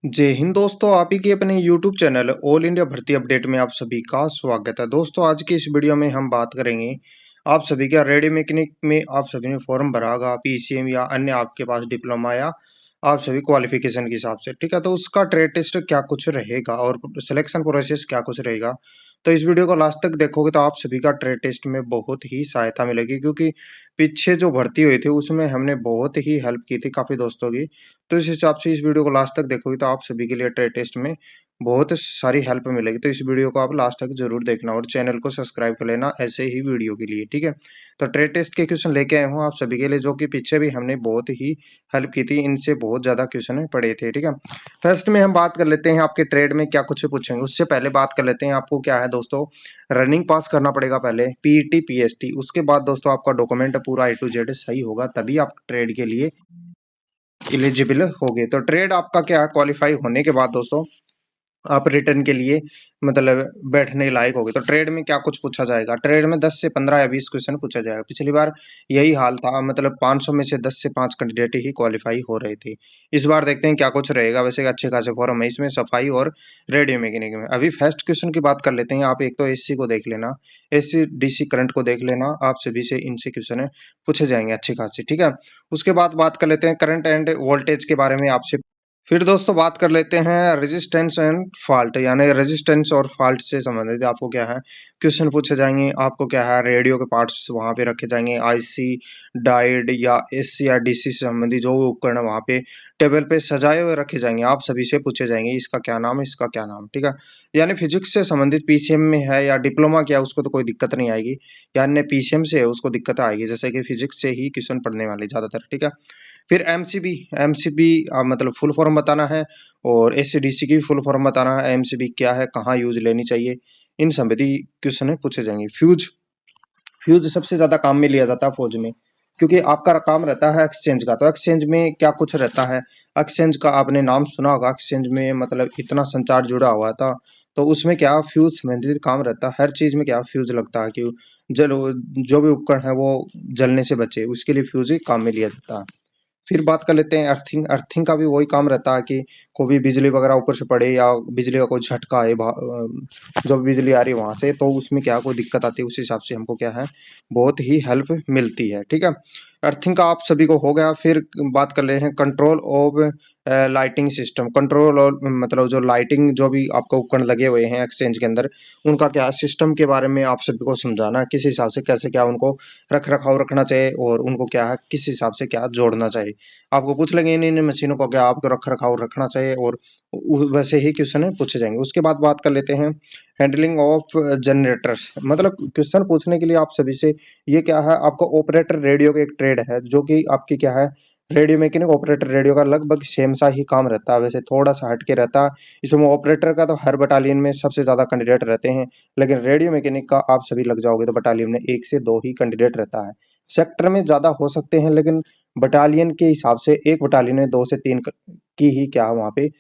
जय हिंद दोस्तों, आप ही के अपने YouTube चैनल ऑल इंडिया भर्ती अपडेट में आप सभी का स्वागत है। दोस्तों, आज की इस वीडियो में हम बात करेंगे आप सभी का रेडियो मैकेनिक में आप सभी ने फॉर्म भरा होगा, पीसीएम या अन्य आपके पास डिप्लोमा या आप सभी क्वालिफिकेशन के हिसाब से, ठीक है। तो उसका ट्रेड टेस्ट क्या कुछ रहेगा और सिलेक्शन प्रोसेस क्या कुछ रहेगा। तो इस वीडियो को लास्ट तक देखोगे तो आप सभी का ट्रेड टेस्ट में बहुत ही सहायता मिलेगी, क्योंकि पीछे जो भर्ती हुई थी उसमें हमने बहुत ही हेल्प की थी काफी दोस्तों की। तो इस हिसाब से इस वीडियो को लास्ट तक देखोगे तो आप सभी के लिए ट्रेड टेस्ट में बहुत सारी हेल्प मिलेगी। तो इस वीडियो को आप लास्ट तक जरूर देखना और चैनल को सब्सक्राइब कर लेना ऐसे ही वीडियो के लिए, ठीक है। तो ट्रेड टेस्ट के क्वेश्चन लेके आए हूँ आप सभी के लिए, जो कि पीछे भी हमने बहुत ही हेल्प की थी, इनसे बहुत ज्यादा क्वेश्चन पड़े थे, ठीक है। फर्स्ट में हम बात कर लेते हैं आपके ट्रेड में क्या कुछ पूछेंगे। उससे पहले बात कर लेते हैं आपको क्या है दोस्तों, रनिंग पास करना पड़ेगा पहले, पीईटी पीएसटी। उसके बाद दोस्तों आपका डॉक्यूमेंट पूरा ए टू जेड सही होगा, तभी आप ट्रेड के लिए एलिजिबल हो गए। तो ट्रेड आपका क्या है, क्वालिफाई होने के बाद दोस्तों आप रिटर्न के लिए मतलब बैठने लायक हो गए। तो ट्रेड में क्या कुछ पूछा जाएगा, ट्रेड में 10 से 15 या 20 क्वेश्चन पूछा जाएगा। पिछली बार यही हाल था, मतलब 500 में से 10 से 5 कैंडिडेट ही क्वालिफाई हो रहे थे। इस बार देखते हैं क्या कुछ रहेगा। वैसे अच्छे खासे फॉर्म है इसमें, सफाई और रेडियो मैकेनिक में। अभी फर्स्ट क्वेश्चन की बात कर लेते हैं। आप एक तो एससी को देख लेना, एससी डीसी करंट को देख लेना, आप सभी से इनसे क्वेश्चन पूछे जाएंगे अच्छे खासे, ठीक है। उसके बाद बात कर लेते हैं करंट एंड वोल्टेज के बारे में आपसे। फिर दोस्तों बात कर लेते हैं रेजिस्टेंस एंड फॉल्ट, यानी रेजिस्टेंस और फॉल्ट से संबंधित आपको क्या है क्वेश्चन पूछे जाएंगे। आपको क्या है रेडियो के पार्ट्स वहां पे रखे जाएंगे, आईसी डायोड या एसी या डीसी से संबंधित जो भी उपकरण है वहां पे टेबल पे सजाए हुए रखे जाएंगे। आप सभी से पूछे जाएंगे इसका क्या नाम है, इसका क्या नाम, ठीक है। यानी फिजिक्स से संबंधित पीसीएम में है या डिप्लोमा किया उसको तो कोई दिक्कत नहीं आएगी, यानी पीसीएम से है उसको दिक्कत आएगी, जैसे कि फिजिक्स से ही क्वेश्चन पढ़ने वाले ज्यादातर, ठीक है। फिर एमसीबी, एमसीबी मतलब फुल फॉर्म बताना है, और एससीडीसी की भी फुल फॉर्म बताना है। एमसीबी क्या है, कहाँ यूज लेनी चाहिए, इन संबंधी क्वेश्चन पूछे जाएंगे। फ्यूज, फ्यूज सबसे ज्यादा काम में लिया जाता है फौज में, क्योंकि आपका काम रहता है एक्सचेंज का। तो एक्सचेंज में क्या कुछ रहता है, एक्सचेंज का आपने नाम सुना होगा। एक्सचेंज में मतलब इतना संचार जुड़ा हुआ था, तो उसमें क्या फ्यूज संबंधित काम रहता है। हर चीज में क्या फ्यूज लगता है कि जल जो भी उपकरण है वो जलने से बचे, उसके लिए फ्यूज ही काम में लिया जाता है। फिर बात कर लेते हैं अर्थिंग। अर्थिंग का भी वही काम रहता है कि कोई भी बिजली वगैरह ऊपर से पड़े या बिजली का कोई झटका है, जो बिजली आ रही है वहां से, तो उसमें क्या कोई दिक्कत आती है, उस हिसाब से हमको क्या है बहुत ही हेल्प मिलती है, ठीक है। अर्थिंग का आप सभी को हो गया। फिर बात कर रहे हैं control of lighting system. Control और मतलब जो लाइटिंग जो भी आपको उपकरण लगे हुए हैं एक्सचेंज के अंदर, उनका क्या सिस्टम के बारे में आप सभी को समझाना है, किस हिसाब से कैसे क्या उनको रख रखाव रखना चाहिए और उनको क्या है किस हिसाब से क्या जोड़ना चाहिए। आपको पूछ लेंगे इन इन मशीनों को क्या आपको रख रखाव रखना चाहिए, और वैसे ही क्वेश्चन पूछे जाएंगे। उसके बाद बात कर लेते हैं हैंडलिंग ऑफ जनरेटर्स। मतलब क्वेश्चन पूछने के लिए आप सभी से ये क्या है, आपको ऑपरेटर रेडियो का एक ट्रेड है, जो कि आपकी क्या है रेडियो मैकेनिक ऑपरेटर रेडियो का लगभग सेम सा ही काम रहता है, वैसे थोड़ा सा हटके रहता है। इसमें ऑपरेटर का तो हर बटालियन में सबसे ज्यादा कैंडिडेट रहते हैं, लेकिन रेडियो मैकेनिक का आप सभी लग जाओगे तो बटालियन में 1 से 2 ही कैंडिडेट रहता है। सेक्टर में ज्यादा हो सकते हैं, लेकिन बटालियन के हिसाब से एक बटालियन में 2 से 3 की ही क्या वहाँ पे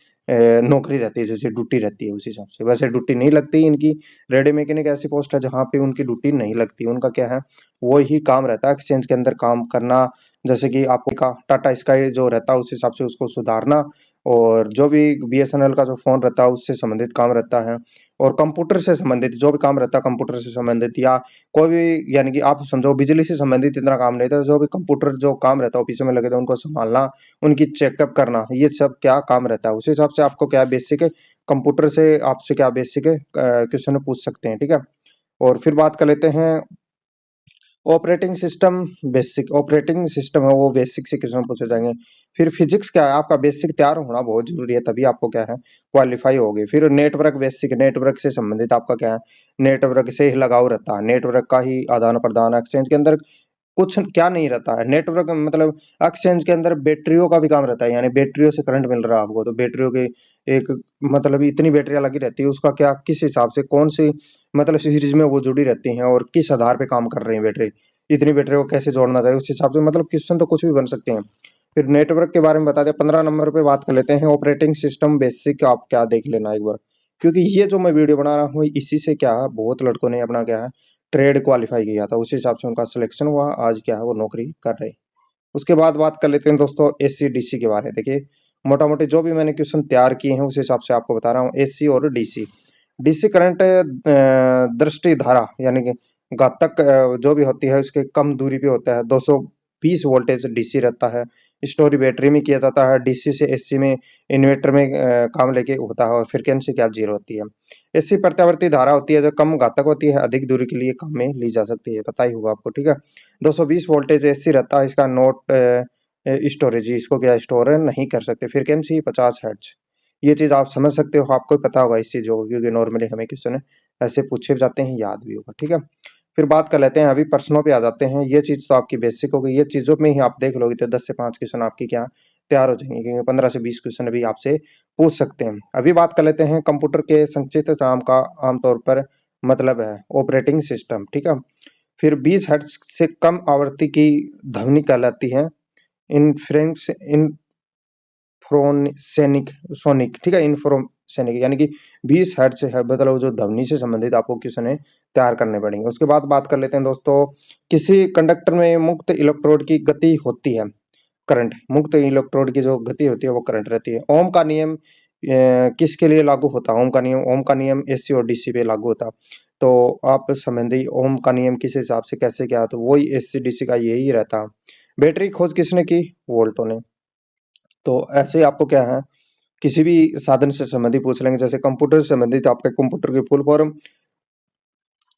नौकरी रहती है, जैसे ड्यूटी रहती है उस हिसाब से। वैसे ड्यूटी नहीं लगती इनकी, रेडियो मैकेनिक ऐसी पोस्ट है जहाँ पे उनकी ड्यूटी नहीं लगती, उनका क्या है वो ही काम रहता है एक्सचेंज के अंदर काम करना। जैसे कि आपको का टाटा स्काई जो रहता है उस हिसाब से उसको सुधारना, और जो भी बीएसएनएल का जो फोन रहता है उससे संबंधित काम रहता है, और कंप्यूटर से संबंधित जो भी काम रहता है कंप्यूटर से संबंधित, या कोई भी यानी कि आप समझो बिजली से संबंधित इतना काम नहीं था, जो भी कंप्यूटर जो काम रहता है ऑफिस में लगे थे उनको संभालना, उनकी चेकअप करना, ये सब क्या काम रहता है। उस हिसाब से आपको क्या बेसिक है कंप्यूटर से आपसे क्या बेसिक है क्वेश्चन पूछ सकते हैं, ठीक है। और फिर बात कर लेते हैं operating system. Basic operating system है वो बेसिक से क्वेश्चन पूछे जाएंगे। फिर फिजिक्स क्या है, आपका बेसिक तैयार होना बहुत जरूरी है, तभी आपको क्या है क्वालिफाई होगे। फिर नेटवर्क बेसिक, नेटवर्क से संबंधित आपका क्या है नेटवर्क से ही लगाव रहता है, नेटवर्क का ही आदान प्रदान एक्सचेंज के अंदर कुछ क्या नहीं रहता है। नेटवर्क मतलब एक्सचेंज के अंदर बैटरियों का भी काम रहता है, यानी बैटरियों से करंट मिल रहा है आपको, तो बैटरियों के एक मतलब इतनी बैटरियां लगी रहती है, उसका क्या किस हिसाब से कौन सी मतलब सीरीज में वो जुड़ी रहती हैं और किस आधार पे काम कर रही है बैटरी, इतनी बैटरी को कैसे जोड़ना चाहिए, उस हिसाब से मतलब क्वेश्चन तो कुछ भी बन सकते हैं। फिर नेटवर्क के बारे में बता दें। 15 नंबर पे बात कर लेते हैं ऑपरेटिंग सिस्टम बेसिक, आप क्या देख लेना एक बार, क्योंकि ये जो मैं वीडियो बना रहा हूँ इसी से क्या है बहुत लड़कों ने अपना क्या है ट्रेड क्वालिफाई किया था, उसी हिसाब से उनका सिलेक्शन हुआ, आज क्या है वो नौकरी कर रहे हैं। उसके बाद बात कर लेते हैं दोस्तों एससी डीसी के बारे में। देखिए मोटा मोटी जो भी मैंने क्वेश्चन तैयार किए हैं उस हिसाब से आपको बता रहा हूँ। एसी और डीसी। डीसी करंट दृष्टि धारा यानी कि घातक जो भी होती है उसके कम दूरी पे होता है। 220 वोल्टेज डीसी रहता है। स्टोरी बैटरी में किया जाता है। डीसी से एसी में इन्वर्टर में काम लेके होता है और फ्रिक्वेंसी क्या जीरो होती है। एसी प्रत्यावर्ती धारा होती है जो कम घातक होती है, अधिक दूरी के लिए काम में ली जा सकती है, पता ही होगा आपको, ठीक है। 220 वोल्टेज एसी रहता है, इसका नोट स्टोरेज, इसको क्या स्टोर नहीं कर सकते। Frequency 50 hertz. ये चीज आप समझ सकते हो, आपको पता होगा इस चीज को, क्योंकि नॉर्मली हमें क्वेश्चन ऐसे पूछे जाते हैं, याद भी होगा, ठीक है। फिर बात कर लेते हैं, अभी प्रश्नों पे आ जाते हैं। ये चीज तो आपकी बेसिक हो गई, ये चीजों में ही आप देख लोगे तो 10 से 5 क्वेश्चन आपकी क्या तैयार हो जाएंगे, क्योंकि 15 से 20 क्वेश्चन अभी आपसे पूछ सकते हैं। अभी बात कर लेते हैं कंप्यूटर के संक्षिप्त नाम का आमतौर पर मतलब है ऑपरेटिंग सिस्टम, ठीक है। फिर 20 हर्ट्ज से कम आवृत्ति की ध्वनि कहलाती है इन्फ्रेंस इन्फ्रोसैनिक सोनिक, ठीक है, इन्फ्रोसैनिक, यानी कि 20 हर्ट्ज है, मतलब जो ध्वनि से संबंधित आपको क्वेश्चन है तैयार करने पड़ेंगे। उसके बाद बात कर लेते हैं दोस्तों, किसी कंडक्टर में मुक्त इलेक्ट्रोड की गति होती है करंट। मुक्त इलेक्ट्रोड की जो गति होती है वो करंट रहती है। ओम का नियम किसके लिए लागू होता है? ओम का नियम एसी और डीसी पे लागू होता है। तो आप संबंधी ओम का नियम किस हिसाब से कैसे क्या, तो वही एसी डीसी का यही रहता। बैटरी खोज किसने की? वोल्टो ने। तो ऐसे ही आपको क्या है, किसी भी साधन से संबंधित पूछ लेंगे, जैसे कंप्यूटर से संबंधित आपके कंप्यूटर की फुल फॉर्म,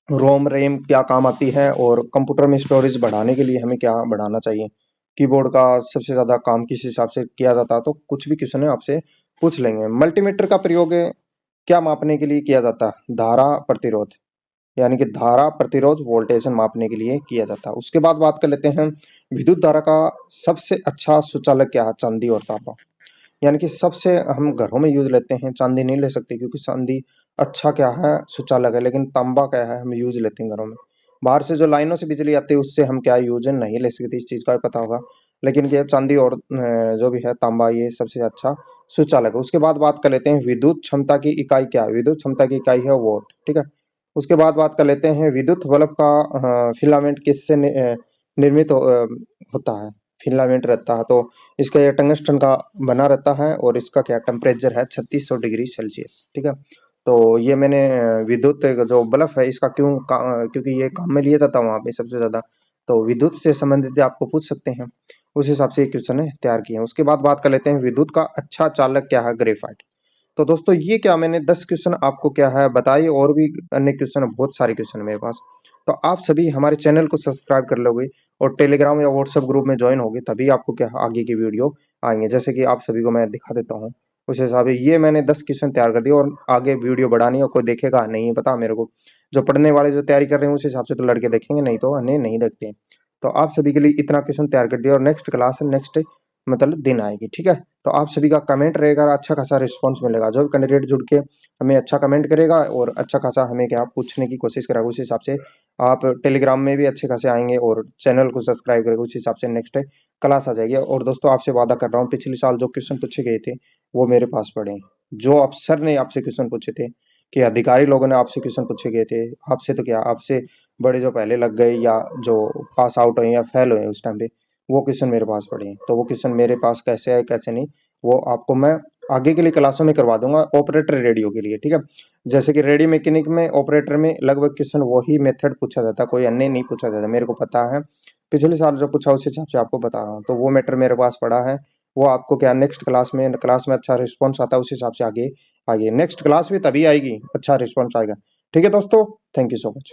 रोम रैम क्या काम आती है, और कंप्यूटर में स्टोरेज बढ़ाने के लिए हमें क्या बढ़ाना चाहिए, कीबोर्ड का सबसे ज्यादा काम किस हिसाब से किया जाता है, तो कुछ भी क्वेश्चन है आपसे पूछ लेंगे। मल्टीमीटर का प्रयोग क्या मापने के लिए किया जाता है? धारा प्रतिरोध, यानी कि धारा प्रतिरोध वोल्टेज मापने के लिए किया जाता है। उसके बाद बात कर लेते हैं, विद्युत धारा का सबसे अच्छा सुचालक क्या है? चांदी और तांबा। यानी कि सबसे हम घरों में यूज लेते हैं, चांदी नहीं ले सकते क्योंकि चांदी अच्छा क्या है, सुचालक है, लेकिन तांबा क्या है, हम यूज लेते हैं घरों में। बाहर से जो लाइनों से बिजली आती है उससे हम क्या यूज नहीं ले सकते, इस चीज का भी पता होगा। लेकिन क्या चांदी और जो भी है तांबा, ये सबसे अच्छा सुचालक है। उसके बाद बात कर लेते हैं, विद्युत क्षमता की इकाई क्या है? विद्युत क्षमता की इकाई है वोल्ट, ठीक है। उसके बाद बात कर लेते हैं, विद्युत बल्ब का फिलामेंट किससे निर्मित होता है? फिलामेंट रहता है, तो इसका ये टंगस्टन का बना रहता है, और इसका क्या टेम्परेचर है 3600 डिग्री सेल्सियस, ठीक है। तो ये मैंने विद्युत जो बल्ब है इसका क्योंकि ये काम में लिया जाता है वहां पे सबसे ज्यादा, तो विद्युत से संबंधित आपको पूछ सकते हैं, उस हिसाब से क्वेश्चन है तैयार किए हैं। उसके बाद बात कर लेते हैं, विद्युत का अच्छा चालक क्या है? ग्रेफाइट। तो दोस्तों ये क्या मैंने 10 क्वेश्चन आपको क्या है बताइए, और भी अन्य क्वेश्चन, बहुत सारे क्वेश्चन है मेरे पास। तो आप सभी हमारे चैनल को सब्सक्राइब कर लोगे और टेलीग्राम या व्हाट्सएप ग्रुप में ज्वाइन होगे, तभी आपको क्या आगे की वीडियो आएंगे। जैसे कि आप सभी को मैं दिखा देता हूँ, उस हिसाब से ये मैंने 10 क्वेश्चन तैयार कर दिए, और आगे वीडियो बढ़ानी है, कोई देखेगा नहीं पता मेरे को। जो पढ़ने वाले जो तैयारी कर रहे हैं उस हिसाब से तो लड़के देखेंगे, नहीं तो अन्य नहीं देखते हैं। तो आप सभी के लिए इतना क्वेश्चन तैयार कर दिया, और नेक्स्ट क्लास नेक्स्ट मतलब दिन आएगी, ठीक है। तो आप सभी का कमेंट रहेगा, अच्छा खासा रिस्पॉन्स मिलेगा। जो भी कैंडिडेट जुड़ के हमें अच्छा कमेंट करेगा और अच्छा खासा हमें क्या पूछने की कोशिश करेगा, उस हिसाब से आप टेलीग्राम में भी अच्छे खासे आएंगे, और चैनल को सब्सक्राइब करेंगे, उस हिसाब से नेक्स्ट क्लास आ जाएगी। और दोस्तों आपसे वादा कर रहा हूँ, पिछले साल जो क्वेश्चन पूछे गए थे वो मेरे पास पड़े हैं। जो अफसर ने आपसे क्वेश्चन पूछे थे, कि अधिकारी लोगों ने आपसे क्वेश्चन पूछे गए थे, आपसे तो क्या, आपसे बड़े जो पहले लग गए या जो पास आउट हुए या फेल हुए उस टाइम पे, वो क्वेश्चन मेरे पास पड़े हैं। तो वो क्वेश्चन मेरे पास कैसे आए कैसे नहीं, वो आपको मैं आगे के लिए क्लासों में करवा दूंगा, ऑपरेटर रेडियो के लिए, ठीक है। जैसे कि रेडियो मैकेनिक में ऑपरेटर में लगभग क्वेश्चन वही मेथड पूछा जाता है, कोई अन्य नहीं पूछा जाता, मेरे को पता है। पिछले साल जो पूछा उस हिसाब से आपको बता रहा हूँ, तो वो मैटर मेरे पास पड़ा है। वो आपको क्या नेक्स्ट क्लास में अच्छा रिस्पॉन्स आता है, उस हिसाब से आगे आगे नेक्स्ट क्लास भी तभी आएगी, अच्छा रिस्पॉन्स आएगा। ठीक है दोस्तों, थैंक यू सो मच।